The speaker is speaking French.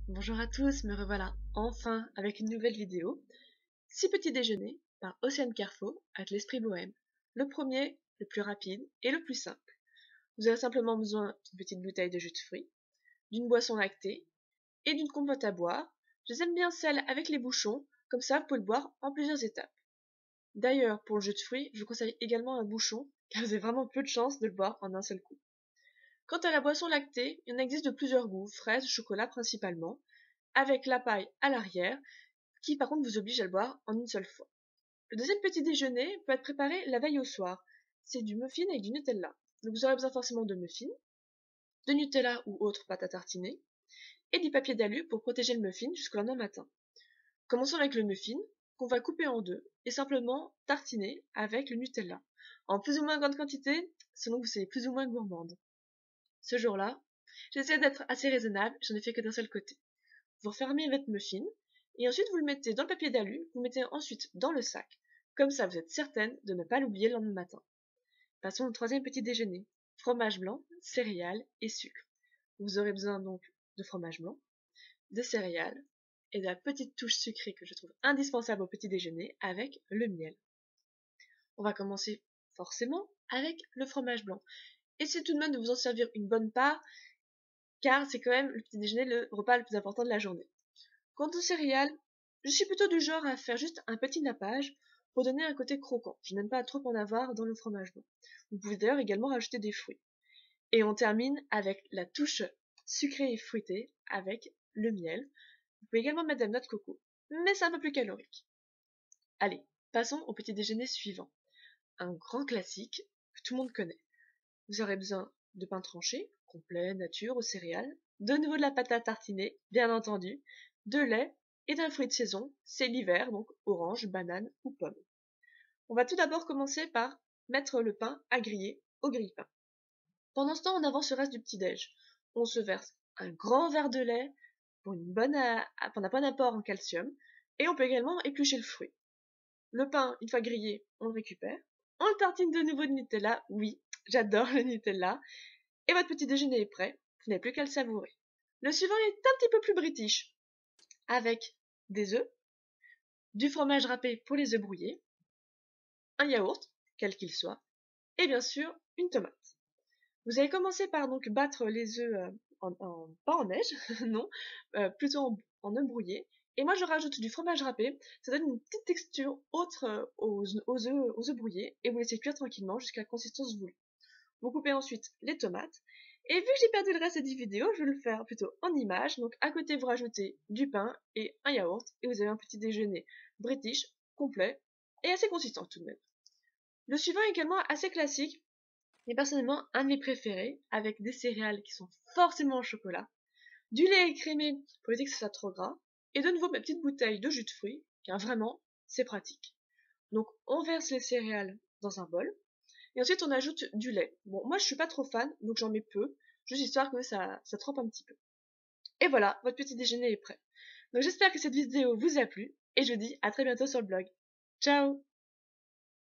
Bonjour à tous, me revoilà enfin avec une nouvelle vidéo. 6 petits déjeuners par Océane Carrefour avec l'esprit bohème. Le premier, le plus rapide et le plus simple. Vous avez simplement besoin d'une petite bouteille de jus de fruits, d'une boisson lactée et d'une compote à boire. Je aime bien celle avec les bouchons, comme ça vous pouvez le boire en plusieurs étapes. D'ailleurs, pour le jus de fruits, je vous conseille également un bouchon, car vous avez vraiment peu de chance de le boire en un seul coup. Quant à la boisson lactée, il en existe de plusieurs goûts, fraises, chocolat principalement, avec la paille à l'arrière, qui par contre vous oblige à le boire en une seule fois. Le deuxième petit déjeuner peut être préparé la veille au soir. C'est du muffin avec du Nutella. Donc vous aurez besoin forcément de muffin, de Nutella ou autre pâte à tartiner, et du papier d'alu pour protéger le muffin jusqu'au lendemain matin. Commençons avec le muffin, qu'on va couper en deux, et simplement tartiner avec le Nutella, en plus ou moins grande quantité, selon que vous soyez plus ou moins gourmande. Ce jour-là, j'essaie d'être assez raisonnable, j'en ai fait que d'un seul côté. Vous refermez votre muffin, et ensuite vous le mettez dans le papier d'alu, vous le mettez ensuite dans le sac. Comme ça, vous êtes certaine de ne pas l'oublier le lendemain matin. Passons au troisième petit déjeuner. Fromage blanc, céréales et sucre. Vous aurez besoin donc de fromage blanc, de céréales et de la petite touche sucrée que je trouve indispensable au petit déjeuner avec le miel. On va commencer forcément avec le fromage blanc. Essayez tout de même de vous en servir une bonne part, car c'est quand même le petit déjeuner le repas le plus important de la journée. Quant aux céréales, je suis plutôt du genre à faire juste un petit nappage pour donner un côté croquant. Je n'aime pas trop en avoir dans le fromage blanc. Vous pouvez d'ailleurs également rajouter des fruits. Et on termine avec la touche sucrée et fruitée avec le miel. Vous pouvez également mettre de la noix de coco, mais c'est un peu plus calorique. Allez, passons au petit déjeuner suivant. Un grand classique que tout le monde connaît. Vous aurez besoin de pain tranché, complet, nature, aux céréales, de nouveau de la pâte à tartiner, bien entendu, de lait et d'un fruit de saison, c'est l'hiver, donc orange, banane ou pomme. On va tout d'abord commencer par mettre le pain à griller au grille-pain. Pendant ce temps, on avance le reste du petit-déj. On se verse un grand verre de lait pour un bon apport en calcium, et on peut également éplucher le fruit. Le pain, une fois grillé, on le récupère. On le tartine de nouveau de Nutella, oui, j'adore le Nutella, et votre petit déjeuner est prêt, vous n'avez plus qu'à le savourer. Le suivant est un petit peu plus british, avec des œufs, du fromage râpé pour les œufs brouillés, un yaourt, quel qu'il soit, et bien sûr une tomate. Vous allez commencer par donc battre les œufs pas en neige, non, plutôt en œufs brouillés. Et moi je rajoute du fromage râpé, ça donne une petite texture autre aux œufs brouillés, et vous laissez cuire tranquillement jusqu'à la consistance voulue. Vous coupez ensuite les tomates. Et vu que j'ai perdu le reste de cette vidéo, je vais le faire plutôt en images. Donc à côté, vous rajoutez du pain et un yaourt. Et vous avez un petit déjeuner british, complet et assez consistant tout de même. Le suivant est également assez classique, mais personnellement un de mes préférés, avec des céréales qui sont forcément au chocolat, du lait écrémé pour éviter que ce soit trop gras, et de nouveau ma petite bouteille de jus de fruits, car vraiment, c'est pratique. Donc on verse les céréales dans un bol, et ensuite, on ajoute du lait. Bon, moi, je suis pas trop fan, donc j'en mets peu, juste histoire que ça trempe un petit peu. Et voilà, votre petit déjeuner est prêt. Donc j'espère que cette vidéo vous a plu, et je vous dis à très bientôt sur le blog. Ciao!